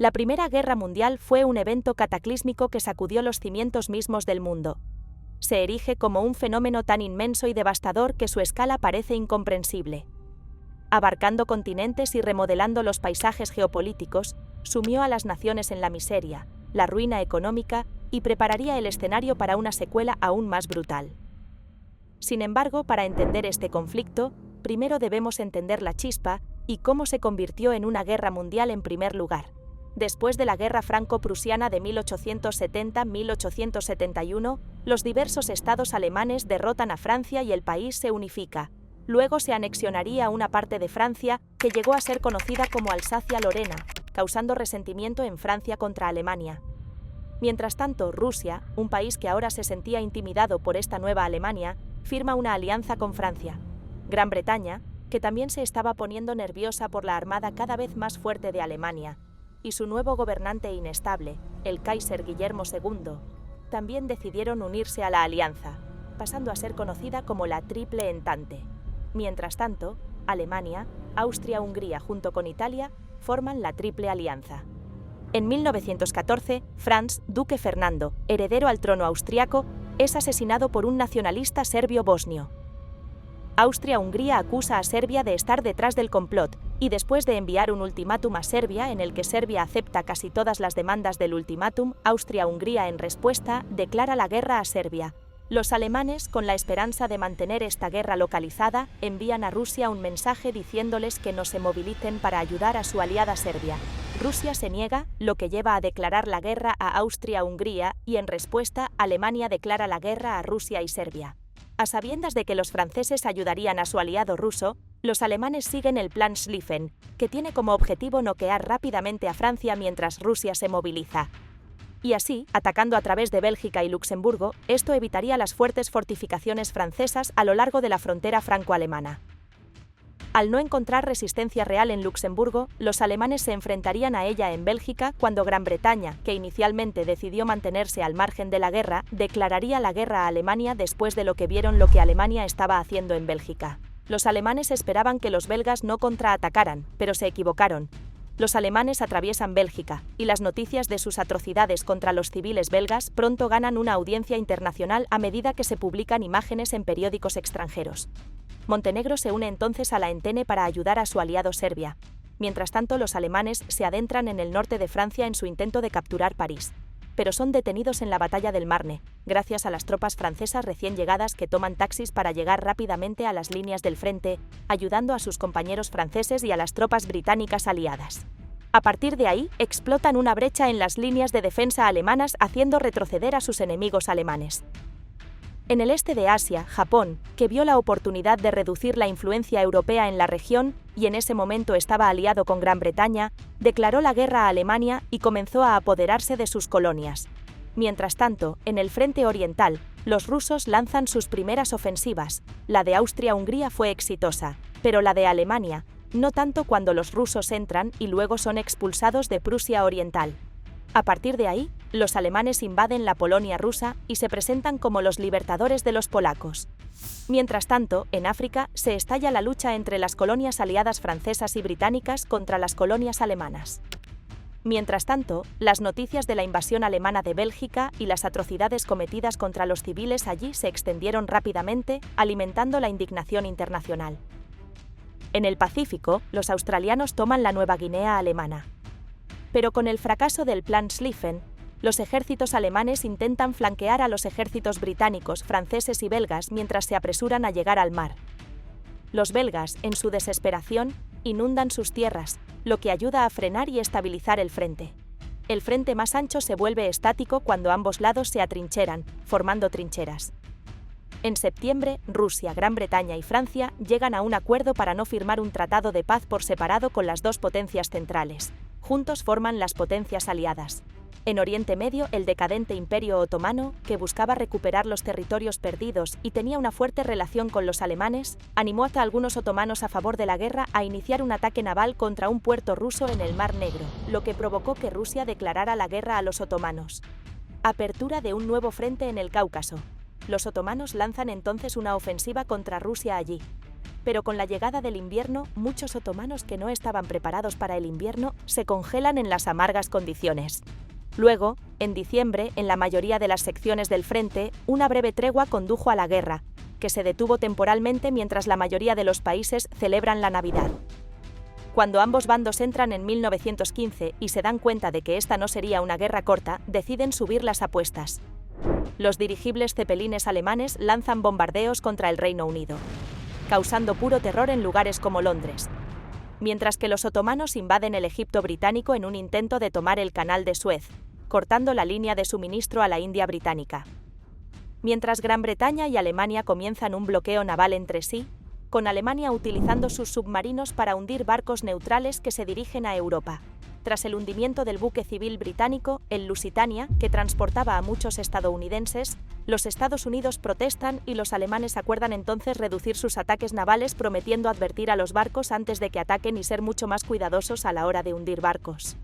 La Primera Guerra Mundial fue un evento cataclísmico que sacudió los cimientos mismos del mundo. Se erige como un fenómeno tan inmenso y devastador que su escala parece incomprensible. Abarcando continentes y remodelando los paisajes geopolíticos, sumió a las naciones en la miseria, la ruina económica y prepararía el escenario para una secuela aún más brutal. Sin embargo, para entender este conflicto, primero debemos entender la chispa y cómo se convirtió en una guerra mundial en primer lugar. Después de la Guerra Franco-Prusiana de 1870-1871, los diversos estados alemanes derrotan a Francia y el país se unifica. Luego se anexionaría una parte de Francia que llegó a ser conocida como Alsacia-Lorena, causando resentimiento en Francia contra Alemania. Mientras tanto, Rusia, un país que ahora se sentía intimidado por esta nueva Alemania, firma una alianza con Francia. Gran Bretaña, que también se estaba poniendo nerviosa por la armada cada vez más fuerte de Alemania, y su nuevo gobernante inestable, el Kaiser Guillermo II, también decidieron unirse a la alianza, pasando a ser conocida como la Triple Entente. Mientras tanto, Alemania, Austria-Hungría junto con Italia forman la Triple Alianza. En 1914, Franz, duque Fernando, heredero al trono austriaco, es asesinado por un nacionalista serbio bosnio. Austria-Hungría acusa a Serbia de estar detrás del complot, y después de enviar un ultimátum a Serbia en el que Serbia acepta casi todas las demandas del ultimátum, Austria-Hungría en respuesta declara la guerra a Serbia. Los alemanes, con la esperanza de mantener esta guerra localizada, envían a Rusia un mensaje diciéndoles que no se movilicen para ayudar a su aliada Serbia. Rusia se niega, lo que lleva a declarar la guerra a Austria-Hungría, y en respuesta, Alemania declara la guerra a Rusia y Serbia. A sabiendas de que los franceses ayudarían a su aliado ruso, los alemanes siguen el Plan Schlieffen, que tiene como objetivo noquear rápidamente a Francia mientras Rusia se moviliza. Y así, atacando a través de Bélgica y Luxemburgo, esto evitaría las fuertes fortificaciones francesas a lo largo de la frontera franco-alemana. Al no encontrar resistencia real en Luxemburgo, los alemanes se enfrentarían a ella en Bélgica cuando Gran Bretaña, que inicialmente decidió mantenerse al margen de la guerra, declararía la guerra a Alemania después de lo que vieron lo que Alemania estaba haciendo en Bélgica. Los alemanes esperaban que los belgas no contraatacaran, pero se equivocaron. Los alemanes atraviesan Bélgica, y las noticias de sus atrocidades contra los civiles belgas pronto ganan una audiencia internacional a medida que se publican imágenes en periódicos extranjeros. Montenegro se une entonces a la Entente para ayudar a su aliado Serbia. Mientras tanto, los alemanes se adentran en el norte de Francia en su intento de capturar París. Pero son detenidos en la batalla del Marne, gracias a las tropas francesas recién llegadas que toman taxis para llegar rápidamente a las líneas del frente, ayudando a sus compañeros franceses y a las tropas británicas aliadas. A partir de ahí, explotan una brecha en las líneas de defensa alemanas, haciendo retroceder a sus enemigos alemanes. En el este de Asia, Japón, que vio la oportunidad de reducir la influencia europea en la región y en ese momento estaba aliado con Gran Bretaña, declaró la guerra a Alemania y comenzó a apoderarse de sus colonias. Mientras tanto, en el frente oriental, los rusos lanzan sus primeras ofensivas. La de Austria-Hungría fue exitosa, pero la de Alemania, no tanto cuando los rusos entran y luego son expulsados de Prusia Oriental. A partir de ahí, los alemanes invaden la Polonia rusa y se presentan como los libertadores de los polacos. Mientras tanto, en África se estalla la lucha entre las colonias aliadas francesas y británicas contra las colonias alemanas. Mientras tanto, las noticias de la invasión alemana de Bélgica y las atrocidades cometidas contra los civiles allí se extendieron rápidamente, alimentando la indignación internacional. En el Pacífico, los australianos toman la Nueva Guinea alemana. Pero con el fracaso del Plan Schlieffen, los ejércitos alemanes intentan flanquear a los ejércitos británicos, franceses y belgas mientras se apresuran a llegar al mar. Los belgas, en su desesperación, inundan sus tierras, lo que ayuda a frenar y estabilizar el frente. El frente más ancho se vuelve estático cuando ambos lados se atrincheran, formando trincheras. En septiembre, Rusia, Gran Bretaña y Francia llegan a un acuerdo para no firmar un tratado de paz por separado con las dos potencias centrales. Juntos forman las potencias aliadas. En Oriente Medio, el decadente Imperio Otomano, que buscaba recuperar los territorios perdidos y tenía una fuerte relación con los alemanes, animó a algunos otomanos a favor de la guerra a iniciar un ataque naval contra un puerto ruso en el Mar Negro, lo que provocó que Rusia declarara la guerra a los otomanos. Apertura de un nuevo frente en el Cáucaso. Los otomanos lanzan entonces una ofensiva contra Rusia allí. Pero con la llegada del invierno, muchos otomanos que no estaban preparados para el invierno se congelan en las amargas condiciones. Luego, en diciembre, en la mayoría de las secciones del frente, una breve tregua condujo a la guerra, que se detuvo temporalmente mientras la mayoría de los países celebran la Navidad. Cuando ambos bandos entran en 1915 y se dan cuenta de que esta no sería una guerra corta, deciden subir las apuestas. Los dirigibles cepelines alemanes lanzan bombardeos contra el Reino Unido, causando puro terror en lugares como Londres, mientras que los otomanos invaden el Egipto británico en un intento de tomar el Canal de Suez, cortando la línea de suministro a la India británica. Mientras Gran Bretaña y Alemania comienzan un bloqueo naval entre sí, con Alemania utilizando sus submarinos para hundir barcos neutrales que se dirigen a Europa. Tras el hundimiento del buque civil británico, el Lusitania, que transportaba a muchos estadounidenses, los Estados Unidos protestan y los alemanes acuerdan entonces reducir sus ataques navales, prometiendo advertir a los barcos antes de que ataquen y ser mucho más cuidadosos a la hora de hundir barcos.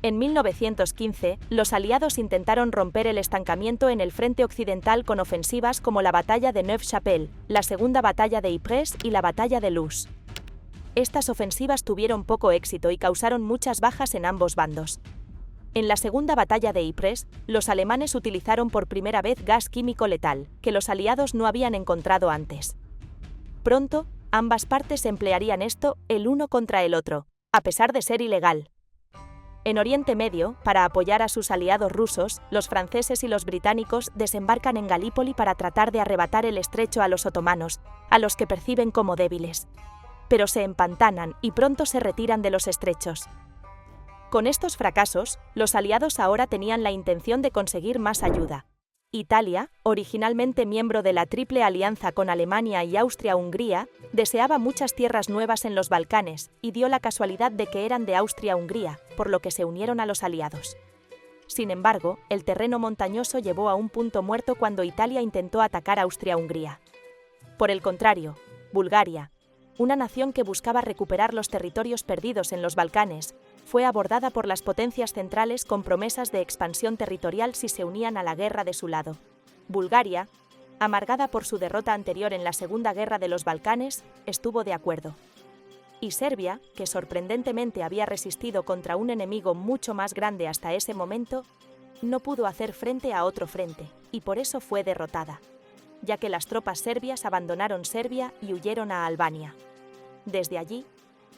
En 1915, los aliados intentaron romper el estancamiento en el frente occidental con ofensivas como la Batalla de Neuve-Chapelle, la Segunda Batalla de Ypres y la Batalla de Loos. Estas ofensivas tuvieron poco éxito y causaron muchas bajas en ambos bandos. En la Segunda Batalla de Ypres, los alemanes utilizaron por primera vez gas químico letal, que los aliados no habían encontrado antes. Pronto, ambas partes emplearían esto el uno contra el otro, a pesar de ser ilegal. En Oriente Medio, para apoyar a sus aliados rusos, los franceses y los británicos desembarcan en Galípoli para tratar de arrebatar el estrecho a los otomanos, a los que perciben como débiles. Pero se empantanan y pronto se retiran de los estrechos. Con estos fracasos, los aliados ahora tenían la intención de conseguir más ayuda. Italia, originalmente miembro de la Triple Alianza con Alemania y Austria-Hungría, deseaba muchas tierras nuevas en los Balcanes y dio la casualidad de que eran de Austria-Hungría, por lo que se unieron a los aliados. Sin embargo, el terreno montañoso llevó a un punto muerto cuando Italia intentó atacar a Austria-Hungría. Por el contrario, Bulgaria, una nación que buscaba recuperar los territorios perdidos en los Balcanes, fue abordada por las potencias centrales con promesas de expansión territorial si se unían a la guerra de su lado. Bulgaria, amargada por su derrota anterior en la Segunda Guerra de los Balcanes, estuvo de acuerdo. Y Serbia, que sorprendentemente había resistido contra un enemigo mucho más grande hasta ese momento, no pudo hacer frente a otro frente, y por eso fue derrotada, ya que las tropas serbias abandonaron Serbia y huyeron a Albania. Desde allí,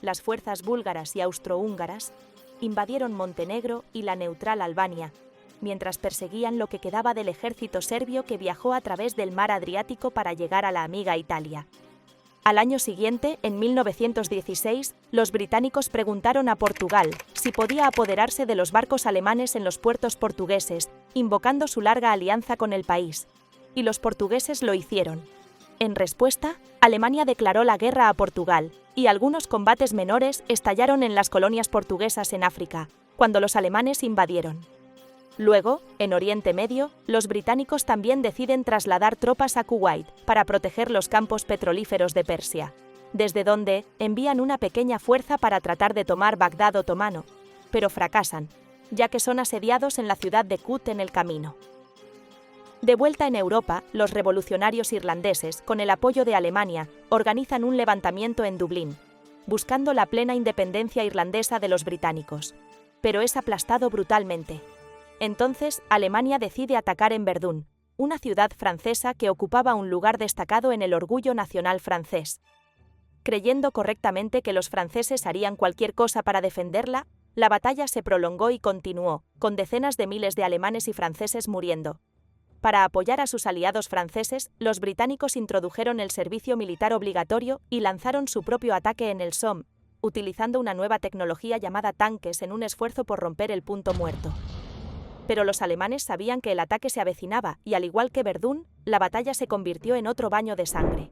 las fuerzas búlgaras y austrohúngaras invadieron Montenegro y la neutral Albania, mientras perseguían lo que quedaba del ejército serbio que viajó a través del mar Adriático para llegar a la amiga Italia. Al año siguiente, en 1916, los británicos preguntaron a Portugal si podía apoderarse de los barcos alemanes en los puertos portugueses, invocando su larga alianza con el país. Y los portugueses lo hicieron. En respuesta, Alemania declaró la guerra a Portugal, y algunos combates menores estallaron en las colonias portuguesas en África, cuando los alemanes invadieron. Luego, en Oriente Medio, los británicos también deciden trasladar tropas a Kuwait para proteger los campos petrolíferos de Persia, desde donde envían una pequeña fuerza para tratar de tomar Bagdad otomano, pero fracasan, ya que son asediados en la ciudad de Kut en el camino. De vuelta en Europa, los revolucionarios irlandeses, con el apoyo de Alemania, organizan un levantamiento en Dublín, buscando la plena independencia irlandesa de los británicos. Pero es aplastado brutalmente. Entonces, Alemania decide atacar en Verdún, una ciudad francesa que ocupaba un lugar destacado en el orgullo nacional francés. Creyendo correctamente que los franceses harían cualquier cosa para defenderla, la batalla se prolongó y continuó, con decenas de miles de alemanes y franceses muriendo. Para apoyar a sus aliados franceses, los británicos introdujeron el servicio militar obligatorio y lanzaron su propio ataque en el Somme, utilizando una nueva tecnología llamada tanques en un esfuerzo por romper el punto muerto. Pero los alemanes sabían que el ataque se avecinaba y, al igual que Verdún, la batalla se convirtió en otro baño de sangre.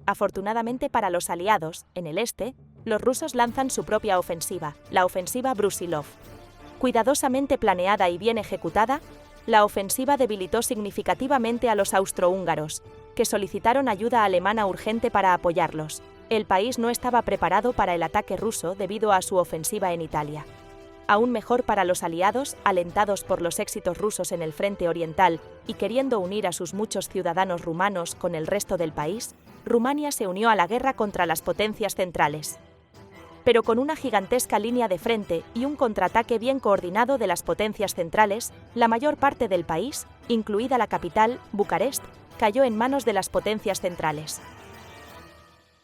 Afortunadamente para los aliados, en el este, los rusos lanzan su propia ofensiva, la ofensiva Brusilov. Cuidadosamente planeada y bien ejecutada, la ofensiva debilitó significativamente a los austrohúngaros, que solicitaron ayuda alemana urgente para apoyarlos. El país no estaba preparado para el ataque ruso debido a su ofensiva en Italia. Aún mejor para los aliados, alentados por los éxitos rusos en el frente oriental y queriendo unir a sus muchos ciudadanos rumanos con el resto del país, Rumania se unió a la guerra contra las potencias centrales. Pero con una gigantesca línea de frente y un contraataque bien coordinado de las potencias centrales, la mayor parte del país, incluida la capital, Bucarest, cayó en manos de las potencias centrales.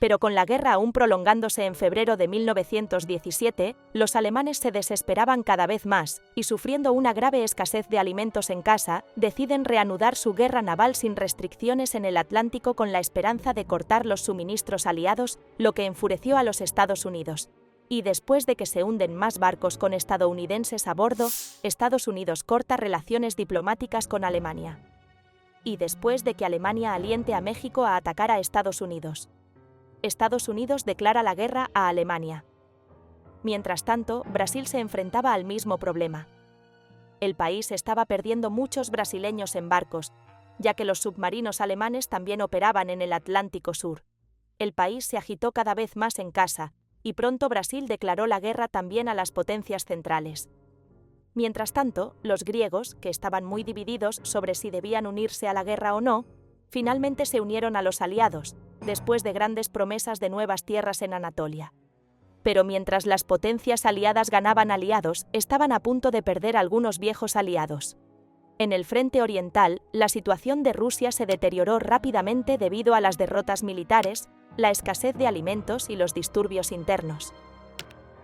Pero con la guerra aún prolongándose en febrero de 1917, los alemanes se desesperaban cada vez más y, sufriendo una grave escasez de alimentos en casa, deciden reanudar su guerra naval sin restricciones en el Atlántico con la esperanza de cortar los suministros aliados, lo que enfureció a los Estados Unidos. Y después de que se hunden más barcos con estadounidenses a bordo, Estados Unidos corta relaciones diplomáticas con Alemania. Y después de que Alemania aliente a México a atacar a Estados Unidos, Estados Unidos declara la guerra a Alemania. Mientras tanto, Brasil se enfrentaba al mismo problema. El país estaba perdiendo muchos brasileños en barcos, ya que los submarinos alemanes también operaban en el Atlántico Sur. El país se agitó cada vez más en casa, y pronto Brasil declaró la guerra también a las potencias centrales. Mientras tanto, los griegos, que estaban muy divididos sobre si debían unirse a la guerra o no, finalmente se unieron a los aliados, después de grandes promesas de nuevas tierras en Anatolia. Pero mientras las potencias aliadas ganaban aliados, estaban a punto de perder algunos viejos aliados. En el frente oriental, la situación de Rusia se deterioró rápidamente debido a las derrotas militares, la escasez de alimentos y los disturbios internos.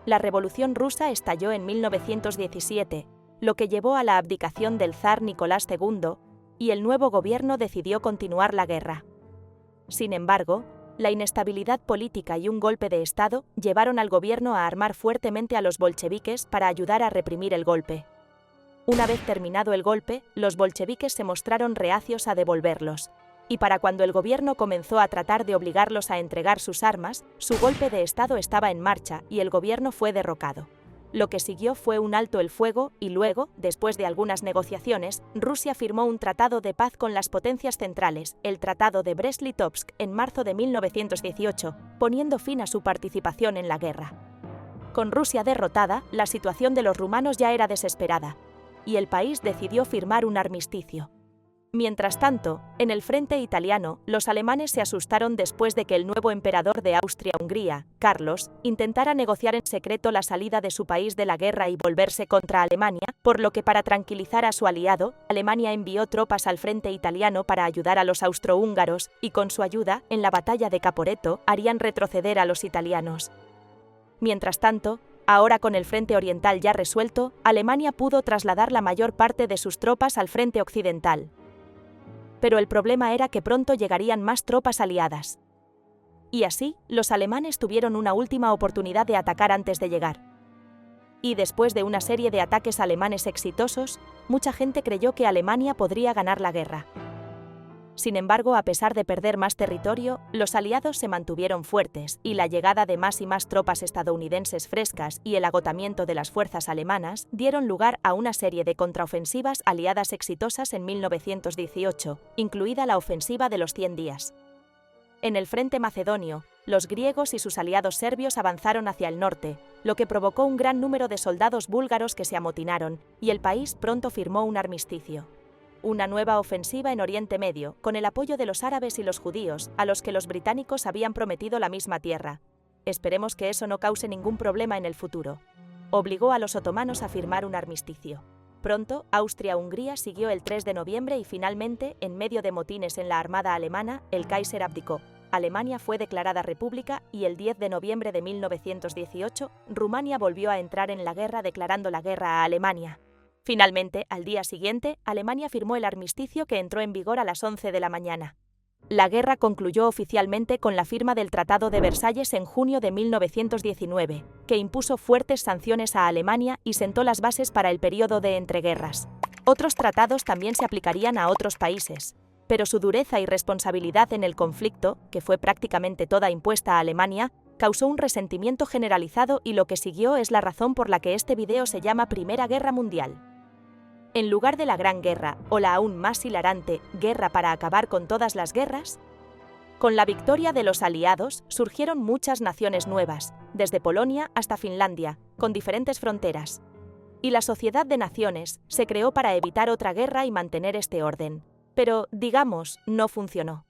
La Revolución Rusa estalló en 1917, lo que llevó a la abdicación del zar Nicolás II, y el nuevo gobierno decidió continuar la guerra. Sin embargo, la inestabilidad política y un golpe de Estado llevaron al gobierno a armar fuertemente a los bolcheviques para ayudar a reprimir el golpe. Una vez terminado el golpe, los bolcheviques se mostraron reacios a devolverlos, y para cuando el gobierno comenzó a tratar de obligarlos a entregar sus armas, su golpe de Estado estaba en marcha y el gobierno fue derrocado. Lo que siguió fue un alto el fuego y luego, después de algunas negociaciones, Rusia firmó un tratado de paz con las potencias centrales, el Tratado de Brest-Litovsk, en marzo de 1918, poniendo fin a su participación en la guerra. Con Rusia derrotada, la situación de los rumanos ya era desesperada, y el país decidió firmar un armisticio. Mientras tanto, en el frente italiano, los alemanes se asustaron después de que el nuevo emperador de Austria-Hungría, Carlos, intentara negociar en secreto la salida de su país de la guerra y volverse contra Alemania, por lo que para tranquilizar a su aliado, Alemania envió tropas al frente italiano para ayudar a los austrohúngaros y con su ayuda, en la batalla de Caporetto, harían retroceder a los italianos. Mientras tanto, ahora con el frente oriental ya resuelto, Alemania pudo trasladar la mayor parte de sus tropas al frente occidental. Pero el problema era que pronto llegarían más tropas aliadas. Y así, los alemanes tuvieron una última oportunidad de atacar antes de llegar. Y después de una serie de ataques alemanes exitosos, mucha gente creyó que Alemania podría ganar la guerra. Sin embargo, a pesar de perder más territorio, los aliados se mantuvieron fuertes y la llegada de más y más tropas estadounidenses frescas y el agotamiento de las fuerzas alemanas dieron lugar a una serie de contraofensivas aliadas exitosas en 1918, incluida la ofensiva de los 100 días. En el frente macedonio, los griegos y sus aliados serbios avanzaron hacia el norte, lo que provocó un gran número de soldados búlgaros que se amotinaron, y el país pronto firmó un armisticio. Una nueva ofensiva en Oriente Medio, con el apoyo de los árabes y los judíos, a los que los británicos habían prometido la misma tierra. Esperemos que eso no cause ningún problema en el futuro. Obligó a los otomanos a firmar un armisticio. Pronto, Austria-Hungría siguió el 3 de noviembre y finalmente, en medio de motines en la armada alemana, el Kaiser abdicó. Alemania fue declarada república y el 10 de noviembre de 1918, Rumania volvió a entrar en la guerra declarando la guerra a Alemania. Finalmente, al día siguiente, Alemania firmó el armisticio que entró en vigor a las 11 de la mañana. La guerra concluyó oficialmente con la firma del Tratado de Versalles en junio de 1919, que impuso fuertes sanciones a Alemania y sentó las bases para el periodo de entreguerras. Otros tratados también se aplicarían a otros países, pero su dureza y responsabilidad en el conflicto, que fue prácticamente toda impuesta a Alemania, causó un resentimiento generalizado y lo que siguió es la razón por la que este video se llama Primera Guerra Mundial. En lugar de la Gran Guerra, o la aún más hilarante Guerra para acabar con todas las guerras, con la victoria de los aliados surgieron muchas naciones nuevas, desde Polonia hasta Finlandia, con diferentes fronteras. Y la Sociedad de Naciones se creó para evitar otra guerra y mantener este orden. Pero, digamos, no funcionó.